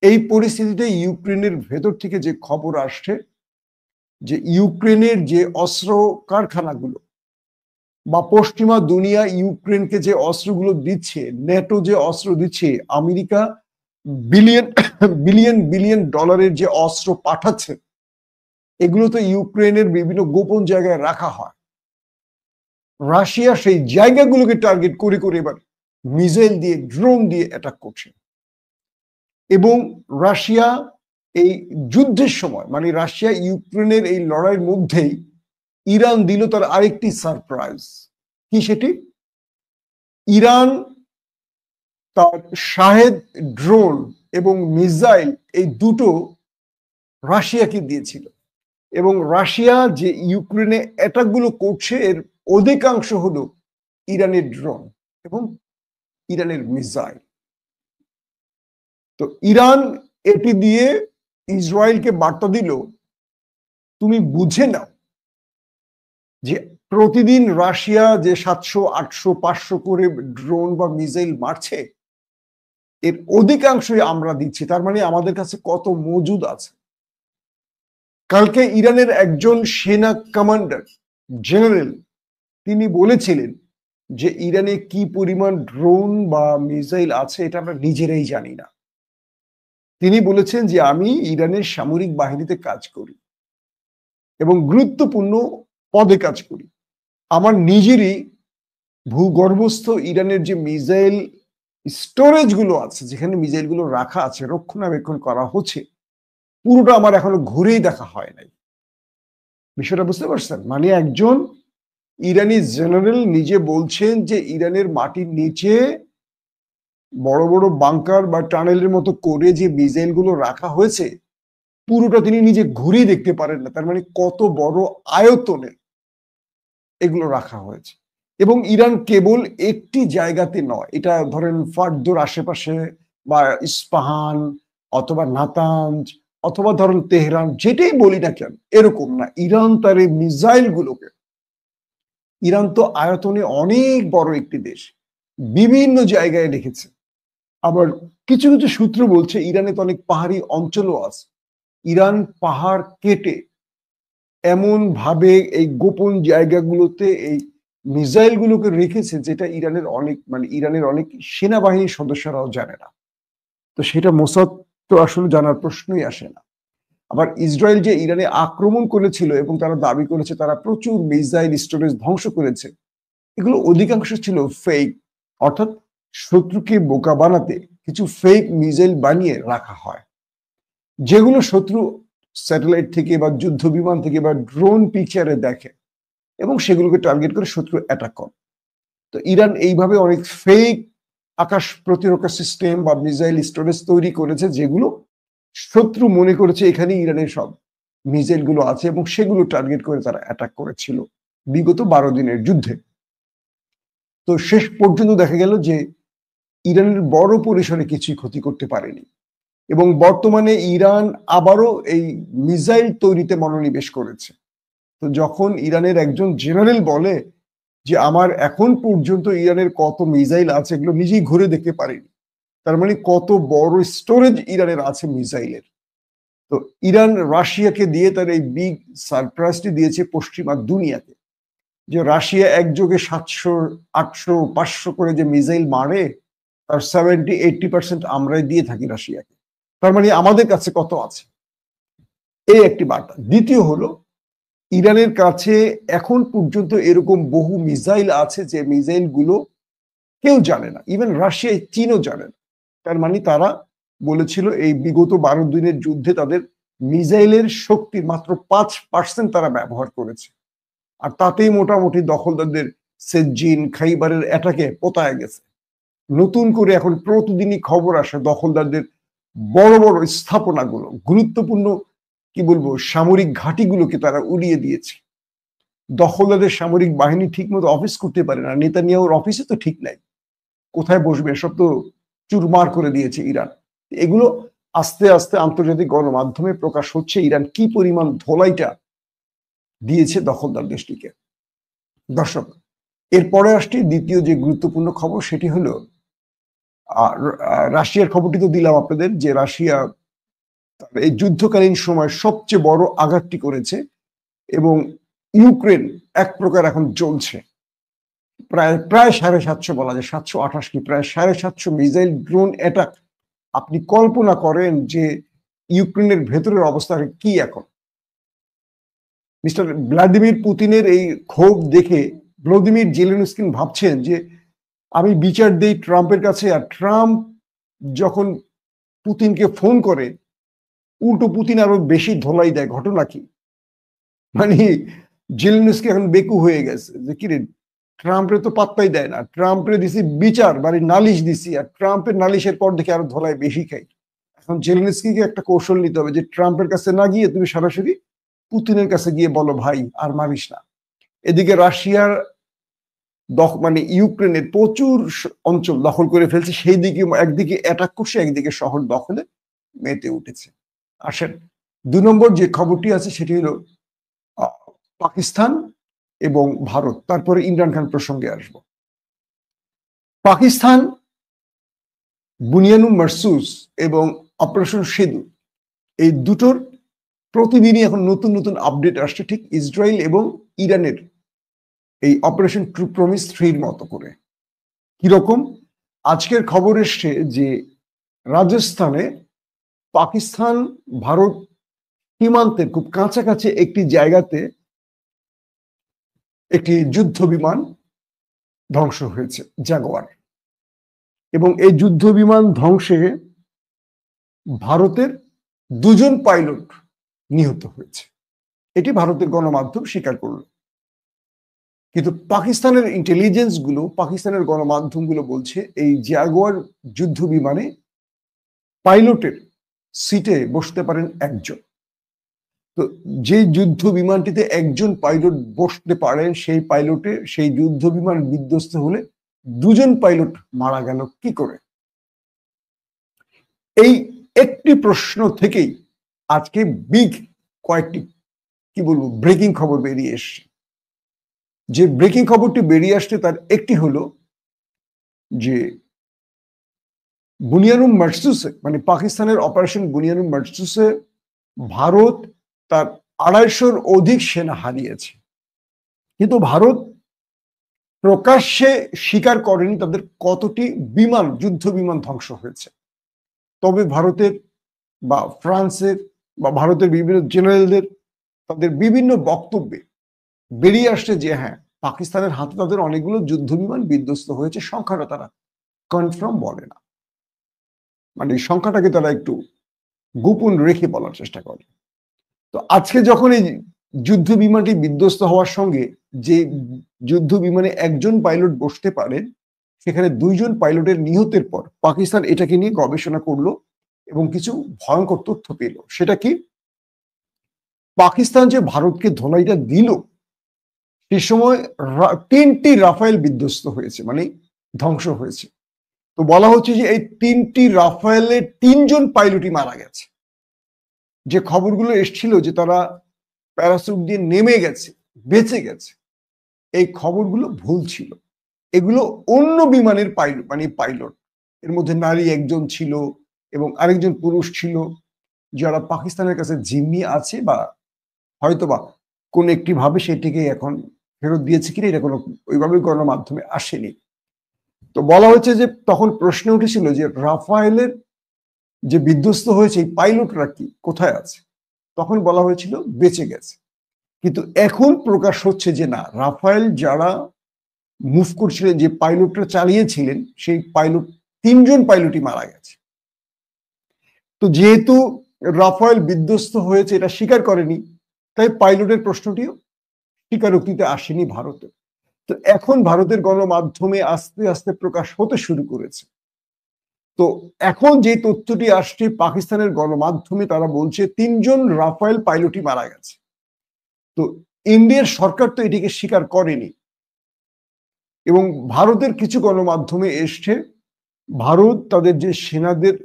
Speaker 1: এই পরিস্থিতিতে ইউক্রেনের ভেতর থেকে যে খবর আসছে যে ইউক্রেনের যে অস্ত্র কারখানাগুলো বা পশ্চিমা দুনিয়া ইউক্রেনকে যে অস্ত্রগুলো দিচ্ছে, নেটো যে অস্ত্র দিচ্ছে, আমেরিকা বিলিয়ন বিলিয়ন বিলিয়ন ডলারের যে অস্ত্র পাঠাচ্ছে, এগুলো তো ইউক্রেনের বিভিন্ন গোপন জায়গায় রাখা হয়। রাশিয়া সেই জায়গাগুলোকে টার্গেট করে করে এবার মিসাইল দিয়ে, ড্রোন দিয়ে অ্যাটাক করছে। এবং রাশিয়া এই যুদ্ধের সময়, মানে রাশিয়া ইউক্রেনের এই লড়াইয়ের মধ্যেই ইরান দিল তার আরেকটি সারপ্রাইজ। কি সেটি? ইরান তার শাহেদ ড্রোন এবং মিসাইল এই দুটো রাশিয়াকে দিয়েছিল। এবং রাশিয়া যে ইউক্রেনে অ্যাটাকগুলো করছে এর অধিকাংশ হলো ইরানের ড্রোন এবং ইরানের মিসাইল। তো ইরান এটি দিয়ে ইসরায়েলকে বার্তা দিল, তুমি বুঝে নাও যে প্রতিদিন রাশিয়া যে 700, 800, 500 করে ড্রোন বা মিসাইল মারছে, এর অধিকাংশই আমরা দিচ্ছি। তার মানে আমাদের কাছে কত মজুদ আছে। কালকে ইরানের একজন সেনা কমান্ডার জেনারেল, তিনি বলেছিলেন যে ইরানে কি পরিমাণ ড্রোন বা মিসাইল আছে এটা আমরা নিজেরাই জানি না। তিনি বলেছেন যে আমি ইরানের সামরিক বাহিনীতে কাজ করি এবং গুরুত্বপূর্ণ পদে কাজ করি। আমার নিজেরই ভূগর্ভস্থ ইরানের যে মিসাইল স্টোরেজ গুলো আছে, যেখানে মিসাইল গুলো রাখা আছে, রক্ষণাবেক্ষণ করা হচ্ছে, পুরোটা আমার এখনো ঘুরেই দেখা হয় নাই। বিষয়টা বুঝতে পারছেন? মানে একজন ইরানি জেনারেল নিজে বলছেন যে ইরানের মাটির নিচে বড় বড় বাংকার বা টানেলের মতো করে যে মিসাইল গুলো রাখা হয়েছে, পুরোটা তিনি নিজে ঘুরেই দেখতে পারেন না। তার মানে কত বড় আয়তনে এগুলো রাখা হয়েছে। এবং ইরান কেবল একটি জায়গাতে নয়, এটা ধরেন ফার্দোর আশেপাশে বা ইস্পাহান অথবা নাতাঞ্জ অথবা ধরেন তেহরান, যেটাই বলি না কেন, এরকম না। ইরান তার এই মিসাইল গুলোকে, ইরান তো আয়তনে অনেক বড় একটি দেশ, বিভিন্ন জায়গায় রেখেছে। আবার কিছু কিছু সূত্র বলছে ইরানে তো অনেক পাহাড়ি অঞ্চলও আছে। ইরান পাহাড় কেটে এমন ভাবে এই গোপন জায়গাগুলোতে এই মিসাইল গুলোকে রেখেছে যেটা ইরানের অনেক, মানে ইরানের অনেক সেনাবাহিনীর সদস্যরাও জানে না। তো সেটা মোসাদ তো আসলে জানার প্রশ্নই আসে না। আবার ইসরায়েল যে ইরানে আক্রমণ করেছিল এবং তারা দাবি করেছে তারা প্রচুর মিসাইল স্টোরেজ ধ্বংস করেছে, এগুলো অধিকাংশ ছিল ফেক। অর্থাৎ শত্রুকে বোকা বানাতে কিছু ফেক মিসাইল বানিয়ে রাখা হয়, যেগুলো শত্রু স্যাটেলাইট থেকে বা যুদ্ধ বিমান থেকে বা ড্রোন পিকচারে দেখে এবং সেগুলোকে টার্গেট করে শত্রু অ্যাটাক করে। তো ইরান এইভাবে অনেক ফেক আকাশ প্রতিরক্ষা সিস্টেম বা মিসাইল স্টোরেজ তৈরি করেছে, যেগুলো শত্রু মনে করেছে এখানে ইরানের সব মিসাইল গুলো আছে এবং সেগুলো টার্গেট করে তারা অ্যাটাক করেছিল বিগত 12 দিনের যুদ্ধে। তো শেষ পর্যন্ত দেখা গেল যে ইরানের বড় পরিসরে কিছুই ক্ষতি করতে পারেনি এবং বর্তমানে ইরান আবারও এই মিসাইল তৈরিতে মনোনিবেশ করেছে। তো যখন ইরানের একজন জেনারেল বলে যে আমার এখন পর্যন্ত ইরানের কত মিসাইল আছে এগুলো নিজেই ঘুরে দেখতে পারিনি, তার মানে কত বড় স্টোরেজ ইরানের আছে মিসাইলের। তো ইরান রাশিয়াকে দিয়ে তার এই বিগ সারপ্রাইজটি দিয়েছে পশ্চিমা দুনিয়াকে, যে রাশিয়া একযোগে 700, 800, 500 করে যে মিসাইল মারে, তার 70-80% আমরাই দিয়ে থাকি রাশিয়াকে। তার মানে আমাদের কাছে কত আছে, এই একটি বার্তা। দ্বিতীয় হলো, ইরানের কাছে এখন পর্যন্ত এরকম বহু মিসাইল আছে যে মিসাইল গুলো কেউ জানে না, ইভেন রাশিয়া, চীনও জানে না। তার মানে তারা বলেছিল এই বিগত 12 দিনের যুদ্ধে তাদের মিসাইলের শক্তির মাত্র 5% তারা ব্যবহার করেছে, আর তাতেই মোটামুটি দখলদারদের সেজ্জিন, খাইবারের অ্যাটাকে পোতায় গেছে। নতুন করে এখন প্রতিদিনই খবর আসে দখলদারদের বড় বড় স্থাপনাগুলো, গুরুত্বপূর্ণ কি বলবো সামরিক ঘাঁটিগুলোকে তারা উড়িয়ে দিয়েছে। দখলদারদের সামরিক বাহিনী ঠিক মতো অফিস করতে পারে না, নেতানিয়াহুর অফিসে তো ঠিক নাই, কোথায় বসবে, এসব তো চুরমার করে দিয়েছে ইরান। এগুলো আস্তে আস্তে আন্তর্জাতিক গণমাধ্যমে প্রকাশ হচ্ছে, ইরান কি পরিমাণ ধোলাইটা দিয়েছে দখলদার দেশটিকে। দর্শক, এরপরে আসছে দ্বিতীয় যে গুরুত্বপূর্ণ খবর, সেটি হলো রাশিয়ার খবরটি তো দিলাম আপনাদের, যে রাশিয়া এই যুদ্ধকালীন সময় সবচেয়ে বড় আঘাতটি করেছে এবং ইউক্রেন এক প্রকার এখন জ্বলছে। প্রায় 750 বলা যায়, 728 কি প্রায় 750 মিসাইল ড্রোন অ্যাটাক। আপনি কল্পনা করেন যে ইউক্রেনের ভেতরের অবস্থা কি এখন। মিস্টার ভ্লাদিমির পুতিনের এই ক্ষোভ দেখে ভ্লাদিমির জেলেনস্কি ভাবছেন যে আমি বিচার দেই ট্রাম্পের কাছে, আর ট্রাম্প যখন পুতিনকে ফোন করে উল্টো পুতিন আরো বেশি ধোলাই দেয়। ঘটনা কি, মানে জেলেনস্কি এখন বেকু হয়ে গেছে যে কিরে, ট্রাম্পের তো পাত্তাই দেয় না, ট্রাম্পের দিছি বিচার মানে নালিশ দিছি, আর ট্রাম্পের নালিশের পর দেখে আরো ধোলাই বেশি খাই। এখন জেলেনস্কিকে একটা কৌশল নিতে হবে যে ট্রাম্পের কাছে না গিয়ে তুমি সরাসরি পুতিনের কাছে গিয়ে বলো ভাই আর মারিস না। এদিকে রাশিয়ার মানে ইউক্রেনের প্রচুর অঞ্চল দখল করে ফেলছে, সেই দিকে একদিকে অ্যাটাক করছে, একদিকে শহর দখলে মেতে উঠেছে। আসেন 2 নম্বর যে খবরটি আছে সেটি হলো পাকিস্তান এবং ভারত, তারপরে ইমরান খান প্রসঙ্গে আসব। পাকিস্তান বুনিয়ানুম মারসুস এবং অপারেশন সিঁদুর, এই দুটোর প্রতিদিনই এখন নতুন নতুন আপডেট আসছে, ঠিক ইসরায়েল এবং ইরানের এই অপারেশন ট্রু প্রমিস 3-র মতো করে। কিরকম, আজকের খবর এসছে যে রাজস্থানে পাকিস্তান ভারত সীমান্তের খুব কাছাকাছি একটি জায়গাতে একটি যুদ্ধ বিমান ধ্বংস হয়েছে, জাগুয়ার, এবং এই যুদ্ধ বিমান ধ্বংসে ভারতের 2 জন পাইলট নিহত হয়েছে। এটি ভারতের গণমাধ্যম স্বীকার করল, কিন্তু পাকিস্তানের ইন্টেলিজেন্স গুলো, পাকিস্তানের গণমাধ্যমগুলো বলছে এই জাগুয়ার যুদ্ধ বিমানে পাইলটের সিটে বসতে পারেন একজন। তো যে যুদ্ধ বিমানটিতে একজন পাইলট বসতে পারেন, সেই যুদ্ধ বিমান বিধ্বস্ত হলে 2 জন পাইলট মারা গেল কি করে? এই একটি প্রশ্ন থেকেই আজকে বিগ কয়েকটি কি বলবো ব্রেকিং খবর বেরিয়ে এসছে। যে ব্রেকিং খবরটি বেরিয়ে আসছে তার একটি হলো যে বুনিয়ানুম মারসুসে, মানে পাকিস্তানের অপারেশন বুনিয়ানুম মারসুসে ভারত তার 250-র অধিক সেনা হারিয়েছে, কিন্তু ভারত প্রকাশ্যে স্বীকার করেনি তাদের কতটি বিমান, যুদ্ধ বিমান ধ্বংস হয়েছে। তবে ভারতের বা ফ্রান্সের বা ভারতের বিভিন্ন জেনারেলদের তাদের বিভিন্ন বক্তব্যে বেরিয়ে আসছে যে হ্যাঁ, পাকিস্তানের হাতে তাদের অনেকগুলো যুদ্ধ বিমান বিধ্বস্ত হয়েছে। সংখ্যাটা তারা কনফার্ম বলে না, মানে সংখ্যাটাকে তারা একটু গোপন রেখে বলার চেষ্টা করে। তো আজকে যখন এই যুদ্ধ বিমানটি বিধ্বস্ত হওয়ার সঙ্গে যে যুদ্ধ বিমানে একজন পাইলট বসতে পারেন, সেখানে 2 জন পাইলটের নিহতের পর পাকিস্তান এটাকে নিয়ে গবেষণা করলো এবং কিছু ভয়ঙ্কর তথ্য পেল। সেটা কি, পাকিস্তান যে ভারতকে ধোলাইটা দিল, সে সময় 3টি রাফায়েল বিধ্বস্ত হয়েছে, মানে ধ্বংস হয়েছে। তো বলা হচ্ছে যে এই 3টি রাফায়েলের 3 জন পাইলটই মারা গেছে। যে খবরগুলো এসেছিল যে তারা প্যারাসুট দিয়ে নেমে গেছে, বেঁচে গেছে, এই খবরগুলো ভুল ছিল। এগুলো অন্য বিমানের পাইলট, এর মধ্যে নারী একজন ছিল এবং আরেকজন পুরুষ ছিল, যারা পাকিস্তানের কাছে জিম্মি আছে বা হয়তোবা কোন একটি ভাবে সেটিকে এখন ফেরত দিয়েছে কিনা এটা কোনো ওইভাবে গণমাধ্যমে আসেনি। তো বলা হচ্ছে যে তখন প্রশ্ন উঠেছিল যে রাফায়েলের যে বিধ্বস্ত হয়েছে এই পাইলটরা কি কোথায় আছে, তখন বলা হয়েছিল বেঁচে গেছে। কিন্তু এখন প্রকাশ হচ্ছে যে না, রাফায়েল যারা মুভ করছিলেন, যে পাইলটরা চালিয়েছিলেন, সেই পাইলট 3জন পাইলটই মারা গেছে। তো যেহেতু রাফায়েল বিধ্বস্ত হয়েছে এটা স্বীকার করেনি, তাই পাইলটের প্রশ্নটিও স্বীকারোক্তিতে আসেনি ভারতে। তো এখন ভারতের গণমাধ্যমে আস্তে আস্তে প্রকাশ হতে শুরু করেছে। তো এখন যে তথ্যটি আসছে পাকিস্তানের গণমাধ্যমে, তারা বলছে 3জন রাফায়েল পাইলটই মারা গেছে। তো ইন্ডিয়ার সরকার তো এটিকে স্বীকার করেনি, এবং ভারতের কিছু গণমাধ্যমে এসছে ভারত তাদের যে সেনাদের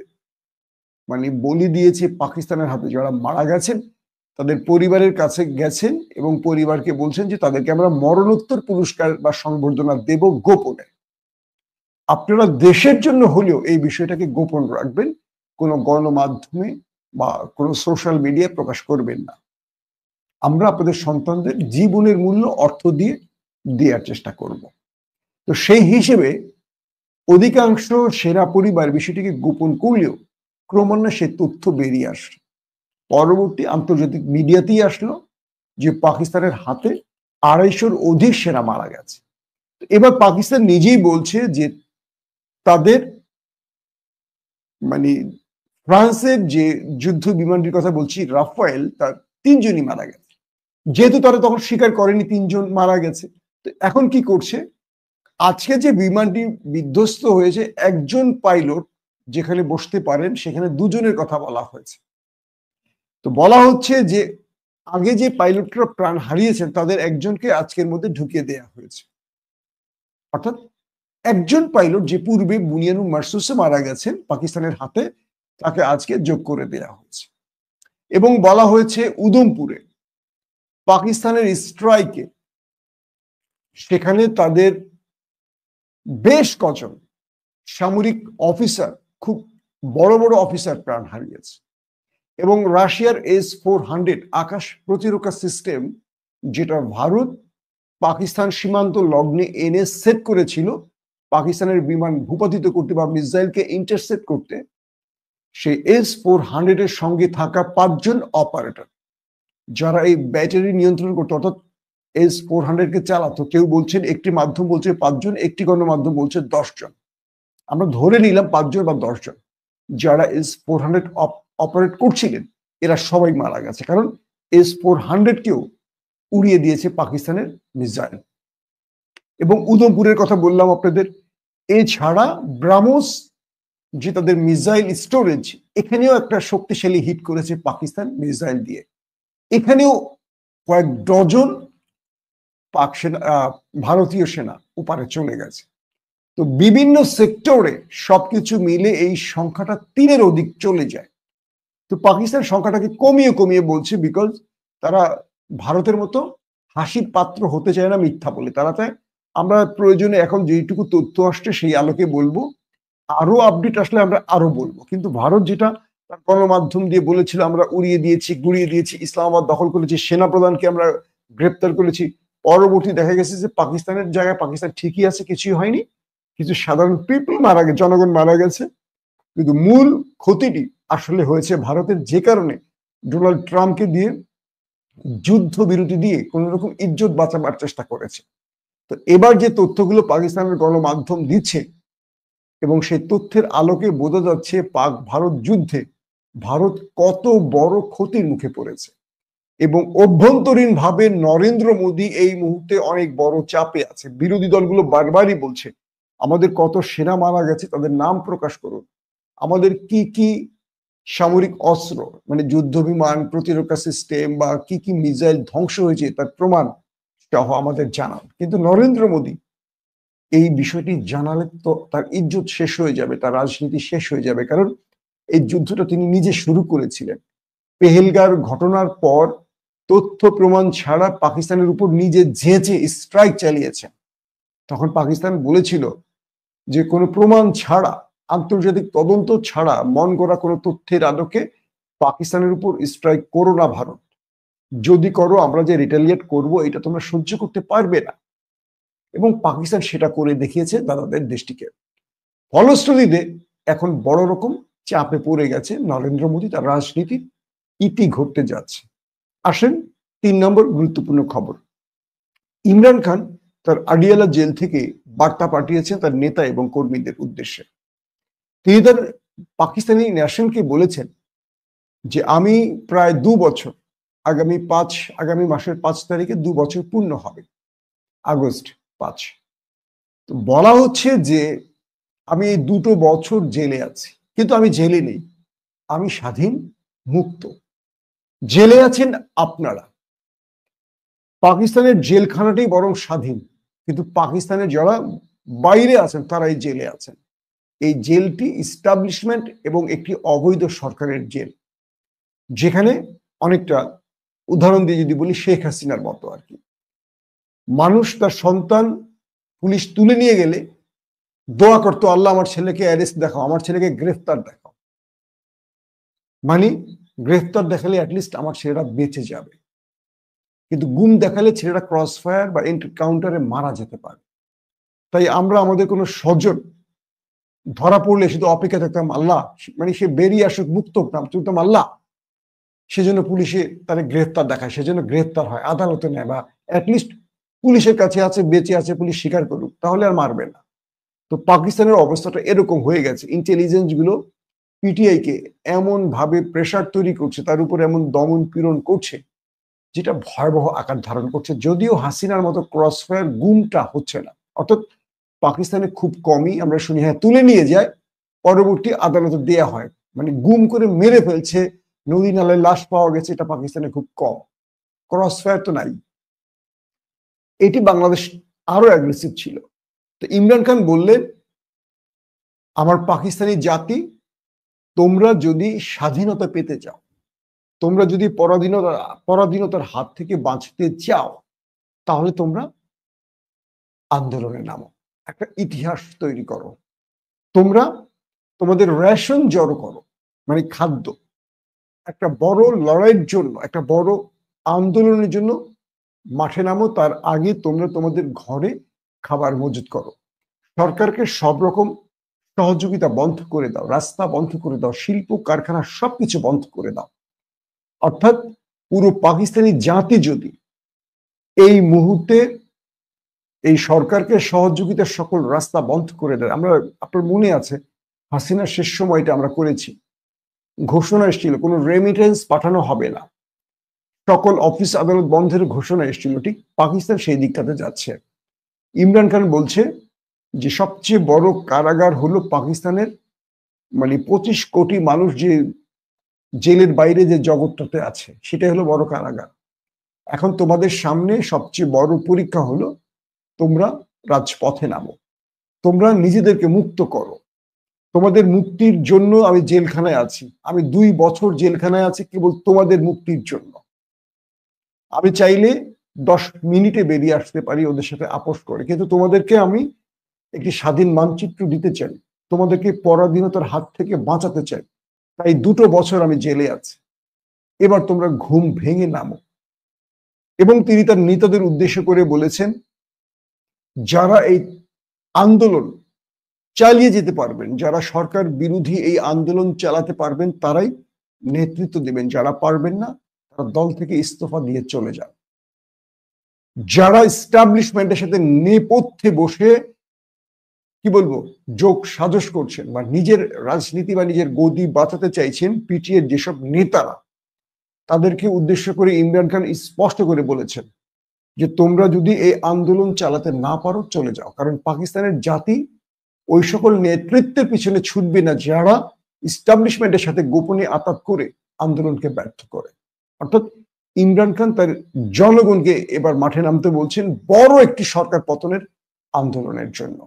Speaker 1: বলি দিয়েছে পাকিস্তানের হাতে, যারা মারা গেছেন তাদের পরিবারের কাছে গেছেন এবং পরিবারকে বলছেন যে তাদেরকে আমরা মরণোত্তর পুরস্কার বা সংবর্ধনা দেব গোপনে, আপনারা দেশের জন্য হলেও এই বিষয়টাকে গোপন রাখবেন, কোনো গণমাধ্যমে বা কোনো সোশ্যাল মিডিয়ায় প্রকাশ করবেন না, আমরা আপনাদের সন্তানদের জীবনের মূল্য অর্থ দিয়ে দেওয়ার চেষ্টা করব। তো সেই হিসেবে অধিকাংশ সেনা পরিবার বিষয়টিকে গোপন করলেও ক্রমান্বয়ে সে তথ্য বেরিয়ে আসলো, পরবর্তী আন্তর্জাতিক মিডিয়াতেই আসলো যে পাকিস্তানের হাতে 250-র অধিক সেনা মারা গেছে। এবার পাকিস্তান নিজেই বলছে যে তাদের ফ্রান্সের যে যুদ্ধ বিমানটির কথা বলছি রাফায়েল, তার 3জনই মারা গেছে। যেহেতু তারা তখন স্বীকার করেনি 3জন মারা গেছে, তো এখন কি করছে, আজকে যে বিমানটি বিধ্বস্ত হয়েছে একজন পাইলট যেখানে বসতে পারেন সেখানে 2জনের কথা বলা হয়েছে। তো বলা হচ্ছে যে আগে যে পাইলটরা প্রাণ হারিয়েছেন তাদের একজনকে আজকের মধ্যে ঢুকিয়ে দেয়া হয়েছে, অর্থাৎ একজন পাইলট যে পূর্বে বুনিয়ানু মারসুসে মারা গেছেন পাকিস্তানের হাতে, তাকে আজকে যোগ করে দেয়া হয়েছে। এবং বলা হয়েছে উধমপুরে পাকিস্তানের স্ট্রাইকে সেখানে তাদের বেশ কজন সামরিক অফিসার, খুব বড় বড় অফিসার প্রাণ হারিয়েছে। এবং রাশিয়ার S-400 আকাশ প্রতিরক্ষা সিস্টেম, যেটা ভারত পাকিস্তান সীমান্ত লগ্নে এনে সেট করেছিল পাকিস্তানের বিমান ভূপাতিত করতে বা মিসাইলকে ইন্টারসেপ্ট করতে, সেই S-400 এর সঙ্গে থাকা 5জন অপারেটর যারা এই ব্যাটারি নিয়ন্ত্রণ করতো, অর্থাৎ S-400 কে চালাতো, কেউ বলছেন, একটি মাধ্যম বলছে 5জন, একটি গণমাধ্যম বলছে 10জন, আমরা ধরে নিলাম 5জন বা 10জন যারা S-400 অপারেট করছিলেন, এরা সবাই মারা গেছে, কারণ S-400 কেও উড়িয়ে দিয়েছে পাকিস্তানের মিসাইল। এবং উধমপুরের কথা বললাম আপনাদের, এছাড়া ব্রাহ্মস যে তাদের মিসাইল স্টোরেজ, এখানেও একটা শক্তিশালী হিট করেছে পাকিস্তান মিসাইল দিয়ে, এখানেও কয়েক ডজন পাক সেনা ভারতীয় সেনা ওপারে চলে গেছে। তো বিভিন্ন সেক্টরে সবকিছু মিলে এই সংখ্যাটা 3-এর অধিক চলে যায়। তো পাকিস্তান সংখ্যাটাকে কমিয়ে কমিয়ে বলছে, বিকজ তারা ভারতের মতো হাসির পাত্র হতে চায় না মিথ্যা বলে, তারা চায় আমরা প্রয়োজনে এখন যেইটুকু তথ্য আসছে সেই আলোকে বলবো, আরো আপডেট আসলে আমরা আরো বলবো। কিন্তু ভারত যেটা তার গণমাধ্যম দিয়ে বলেছিল আমরা উড়িয়ে দিয়েছি, গুড়িয়ে দিয়েছি, ইসলামাবাদ দখল করেছি, সেনা প্রধানকে আমরা গ্রেপ্তার করেছি, পরবর্তী দেখা গেছে যে পাকিস্তানের জায়গায় পাকিস্তান ঠিকই আছে, কিছুই হয়নি, কিছু সাধারণ পিপল মারা গেছে, জনগণ মারা গেছে, কিন্তু মূল ক্ষতিটি আসলে হয়েছে ভারতের, যে কারণে ডোনাল্ড ট্রাম্পকে দিয়ে যুদ্ধ বিরতি দিয়ে কোন রকম ইজ্জত বাঁচাবার চেষ্টা করেছে। তো এবার যে তথ্যগুলো পাকিস্তানের গণমাধ্যম দিচ্ছে এবং সেই তথ্যের আলোকে বোঝা যাচ্ছে পাক ভারত যুদ্ধে ভারত কত বড় ক্ষতির মুখে পড়েছে, এবং অভ্যন্তরীণ ভাবে নরেন্দ্র মোদী এই মুহূর্তে অনেক বড় চাপে আছে। বিরোধী দলগুলো বারবারই বলছে আমাদের কত সেনা মারা গেছে তাদের নাম প্রকাশ করুন, আমাদের কি কি সামরিক অস্ত্র যুদ্ধ বিমান, প্রতিরক্ষা সিস্টেম বা কি কি মিসাইল ধ্বংস হয়েছে তার প্রমাণ সহ আমাদের জানান। কিন্তু নরেন্দ্র মোদী এই বিষয়টি জানালে তো তার ইজ্জত শেষ হয়ে যাবে, তার রাজনীতি শেষ হয়ে যাবে, কারণ এই যুদ্ধটা তিনি নিজে শুরু করেছিলেন। পেহেলগাঁর ঘটনার পর তথ্য প্রমাণ ছাড়া পাকিস্তানের উপর নিজে ঝেঁচে স্ট্রাইক চালিয়েছেন। তখন পাকিস্তান বলেছিল যে কোনো প্রমাণ ছাড়া আন্তর্জাতিক তদন্ত ছাড়া মন গড়া কোনো তথ্যের আলোকে পাকিস্তানের উপর স্ট্রাইক করো না ভারত। যদি করো আমরা যে রিটালিয়েট করব এটা তোমরা সহ্য করতে পারবে না। এবং পাকিস্তান সেটা করে দেখিয়েছে তাদের দেশটিকে। ফলশ্রুতিতে এখন বড় রকম চাপে পড়ে গেছে নরেন্দ্র মোদী, তার রাজনীতির ইতি ঘটতে যাচ্ছে। আসেন 3 নম্বর গুরুত্বপূর্ণ খবর। ইমরান খান তার আডিয়ালা জেল থেকে বার্তা পাঠিয়েছেন তার নেতা এবং কর্মীদের উদ্দেশ্যে। তিনি তার পাকিস্তানি ন্যাশনকে বলেছেন যে আমি প্রায় 2 বছর, আগামী মাসের 5 তারিখে 2 বছর পূর্ণ হবে, আগস্ট 5। তো বলা হচ্ছে যে আমি এই 2 বছর জেলে আছি, কিন্তু আমি জেলে নেই, আমি স্বাধীন, মুক্ত। জেলে আছেন আপনারা। পাকিস্তানের জেলখানাটাই বরং স্বাধীন, কিন্তু পাকিস্তানের যারা বাইরে আছেন তারাই জেলে আছেন। এই জেলটি ইস্টাবলিশমেন্ট এবং একটি অবৈধ সরকারের জেল, যেখানে অনেকটা উদাহরণ দিয়ে যদি বলি শেখ হাসিনার মতো আর কি। মানুষ তার সন্তান পুলিশ তুলে নিয়ে গেলে দোয়া করতো, আল্লাহ আমার ছেলেকে অ্যারেস্ট দেখাও, আমার ছেলেকে গ্রেফতার দেখাও। মানে গ্রেফতার দেখালে অ্যাটলিস্ট আমার ছেলেরা বেঁচে যাবে, কিন্তু গুম দেখালে ছেলেরা ক্রস ফায়ার বা এনকাউন্টারে মারা যেতে পারে। তাই আমরা আমাদের কোনো স্বজন ধরা পড়লে শুধু অপেক্ষা থাকতাম আল্লাহ, মানে সে বেরিয়ে আসুক, মুক্ত হতাম, চলতাম আল্লাহ, সেজন্য পুলিশে তারা গ্রেফতার দেখায়, সেজন্য গ্রেফতার হয়, আদালতে নেয়, বা অ্যাটলিস্ট পুলিশের কাছে আছে, বেঁচে আছে, পুলিশ স্বীকার করুক, তাহলে আর মারবে না। তো পাকিস্তানের অবস্থাটা এরকম হয়ে গেছে। ইন্টেলিজেন্স গুলো পিটিআই কে এমন ভাবে প্রেসার তৈরি করছে, তার উপর এমন দমন পীড়ন করছে, যেটা ভয়াবহ আকার ধারণ করছে। যদিও হাসিনার মতো ক্রস ফায়ার গুমটা হচ্ছে না, অর্থাৎ পাকিস্তানে খুব কমই আমরা শুনি হ্যাঁ তুলে নিয়ে যায়, পরবর্তী আদালতে দেয়া হয়, মানে গুম করে মেরে ফেলছে, নদী নালায় লাশ পাওয়া গেছে, এটা পাকিস্তানে খুব কম। ক্রস ফায়ার তো নাই। এটি বাংলাদেশ আরো অ্যাগ্রেসিভ ছিল। তো ইমরান খান বললেন, আমার পাকিস্তানি জাতি, তোমরা যদি স্বাধীনতা পেতে চাও, তোমরা যদি পরাধীনতার হাত থেকে বাঁচতে চাও, তাহলে তোমরা আন্দোলনে নামো, একটা ইতিহাস তৈরি করো, তোমরা তোমাদের রেশন জড়ো করো, মানে খাদ্য, একটা বড় লড়াইয়ের জন্য, একটা বড় আন্দোলনের জন্য মাঠে নামো। তার আগে তোমরা তোমাদের ঘরে খাবার মজুত করো, সরকারকে সব রকম সহযোগিতা বন্ধ করে দাও, রাস্তা বন্ধ করে দাও, শিল্প কারখানা সবকিছু বন্ধ করে দাও। অর্থাৎ পুরো পাকিস্তানি জাতি যদি এই মুহূর্তে এই সরকারকে সহযোগিতার সকল রাস্তা বন্ধ করে দেয়, আমরা, আপনার মনে আছে হাসিনার শেষ সময়টা আমরা করেছি, ঘোষণা এসেছিল কোনো রেমিটেন্স পাঠানো হবে না, সকল অফিস আদালত বন্ধের ঘোষণা এসেছিল, ঠিক পাকিস্তান সেই দিকটাতে যাচ্ছে। ইমরান খান বলছে যে সবচেয়ে বড় কারাগার হলো পাকিস্তানের, মানে 25 কোটি মানুষ যে জেলের বাইরে যে জগৎটাতে আছে, সেটাই হলো বড় কারাগার। এখন তোমাদের সামনে সবচেয়ে বড় পরীক্ষা হলো তোমরা রাজপথে নামো, তোমরা নিজেদেরকে মুক্ত করো। তোমাদের মুক্তির জন্য আমি জেলখানায় আছি, আমি 2 বছর জেলখানায় আছি কেবল তোমাদের মুক্তির জন্য। আমি চাইলে 10 মিনিটে বেরিয়ে আসতে পারি ওদের সাথে আপোষ করে, কিন্তু তোমাদেরকে আমি একটি স্বাধীন মানচিত্র দিতে চাই, তোমাদেরকে পরাধীনতার হাত থেকে বাঁচাতে চাই। তাই 2 বছর আমি জেলে আছি, এবার তোমরা ঘুম ভেঙে নামো। এবং তিনি তার নেতাদের উদ্দেশ্য করে বলেছেন, যারা এই আন্দোলন চালিয়ে যেতে পারবেন, যারা সরকার বিরোধী এই আন্দোলন চালাতে পারবেন, তারাই নেতৃত্ব দেবেন, যারা পারবেন না তারা দল থেকে ইস্তফা দিয়ে চলে যান। যারা এস্টাবলিশমেন্টের সাথে নেপথ্যে বসে কি বলবো যোগ সাজস করছেন বা নিজের রাজনীতি বা নিজের গদি বাঁচাতে চাইছেন, পিটিএর যেসব নেতারা, তাদেরকে উদ্দেশ্য করে ইমরান খান স্পষ্ট করে বলেছেন যে তোমরা যদি এই আন্দোলন চালাতে না পারো চলে যাও, কারণ পাকিস্তানের জাতি ওই সকল নেতৃত্বের পিছনে ছুটবে না যারা ইস্টাবলিশমেন্টের সাথে গোপনে আতাত করে আন্দোলনকে ব্যর্থ করে। অর্থাৎ ইমরান খান তার জনগণকে এবার মাঠে নামতে বলছেন বড় একটি সরকার পতনের আন্দোলনের জন্য।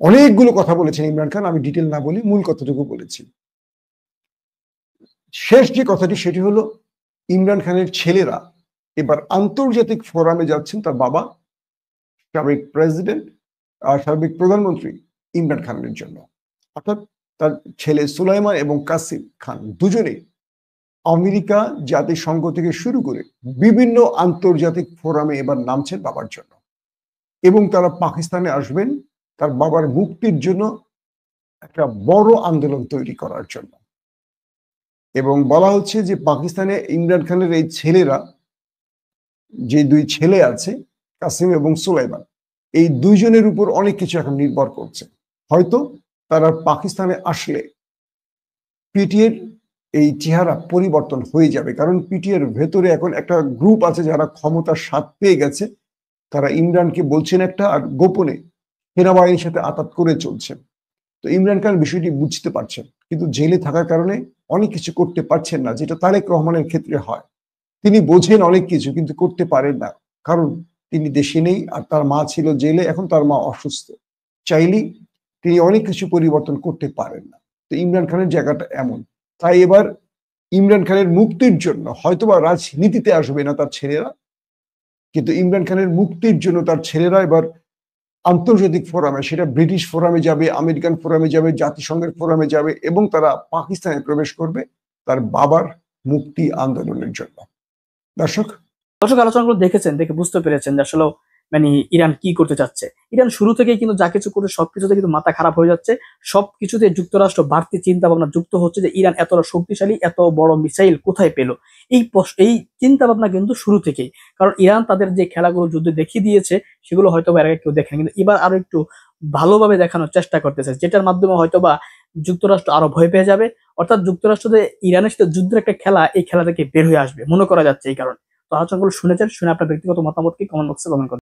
Speaker 1: অনেকগুলো কথা বলেছেন ইমরান খান, আমি ডিটেল না বলি মূল কথাটুকু বলেছি। শেষ যে কথাটি সেটি হলো, ইমরান খানের ছেলেরা এবার আন্তর্জাতিক ফোরামে যাচ্ছেন তার বাবা সাবেক প্রধানমন্ত্রী ইমরান খানের জন্য। অর্থাৎ তার ছেলে সুলাইমান এবং কাসিম খান দুজনেই আমেরিকা, জাতিসংঘ থেকে শুরু করে বিভিন্ন আন্তর্জাতিক ফোরামে এবার নামছেন বাবার জন্য, এবং তারা পাকিস্তানে আসবেন তার বাবার মুক্তির জন্য একটা বড় আন্দোলন তৈরি করার জন্য। এবং বলা হচ্ছে যে পাকিস্তানে ইমরান খানের এই ছেলেরা, যে দুই ছেলে আছে কাসিম এবং সুলাইমান, এই দুইজনের উপর অনেক কিছু এখন নির্ভর করছে। হয়তো তারা পাকিস্তানে আসলে পিটিএর এই চেহারা পরিবর্তন হয়ে যাবে, কারণ পিটিএর ভেতরে এখন একটা গ্রুপ আছে যারা ক্ষমতার স্বাদ পেয়ে গেছে। তারা ইমরানকে বলছেন একটা, আর গোপনে সেনাবাহিনীর সাথে আতাত করে চলছেন। তো ইমরান খান বিষয়টি বুঝতে পারছেন, কিন্তু জেলে থাকার কারণে অনেক কিছু করতে পারছেন না, যেটা তারেক রহমানের ক্ষেত্রে হয়। তিনি বোঝেন অনেক কিছু কিন্তু করতে পারেন না, কারণ তিনি দেশে নেই, আর তার মা ছিল জেলে, এখন তার মা অসুস্থ। চাইলেই তিনি অনেক কিছু পরিবর্তন করতে পারেন না। তো ইমরান খানের জায়গাটা এমন। তাই এবার ইমরান খানের মুক্তির জন্য হয়তোবা রাজনীতিতে আসবে না তার ছেলেরা, কিন্তু ইমরান খানের মুক্তির জন্য তার ছেলেরা এবার আন্তর্জাতিক ফোরামে, সেটা ব্রিটিশ ফোরামে যাবে, আমেরিকান ফোরামে যাবে, জাতিসংঘের ফোরামে যাবে, এবং তারা পাকিস্তানে প্রবেশ করবে তার বাবার মুক্তি আন্দোলনের জন্য। দর্শক,
Speaker 2: আলোচনাগুলো দেখেছেন, দেখে বুঝতে পেরেছেন যে আসলে মানে ইরান কি করতে চাচ্ছে। ইরান শুরু থেকেই কিন্তু যা কিছু করে সবকিছুতে কিন্তু মাথা খারাপ হয়ে যাচ্ছে। সবকিছুতে যুক্তরাষ্ট্র বাড়তি চিন্তা ভাবনা যুক্ত হচ্ছে যে ইরান এতটা শক্তিশালী, এত বড় মিসাইল কোথায় পেলো। এই চিন্তা ভাবনা কিন্তু শুরু থেকেই, কারণ ইরান তাদের যে খেলাগুলো যুদ্ধে দেখিয়ে দিয়েছে সেগুলো হয়তো এর আগে কেউ দেখেনি, কিন্তু এবার আরো একটু ভালোভাবে দেখানোর চেষ্টা করতেছে, যেটার মাধ্যমে হয়তোবা যুক্তরাষ্ট্র আরো ভয় পেয়ে যাবে। অর্থাৎ যুক্তরাষ্ট্র যে ইরানের সাথে যুদ্ধের একটা খেলা, এই খেলা থেকে বের হয়ে আসবে মনে করা যাচ্ছে এই কারণে। তো আলোচনাগুলো শুনেছেন, শুনে আপনার ব্যক্তিগত মতামত কি কমেন্ট বক্সে কমেন্ট করুন।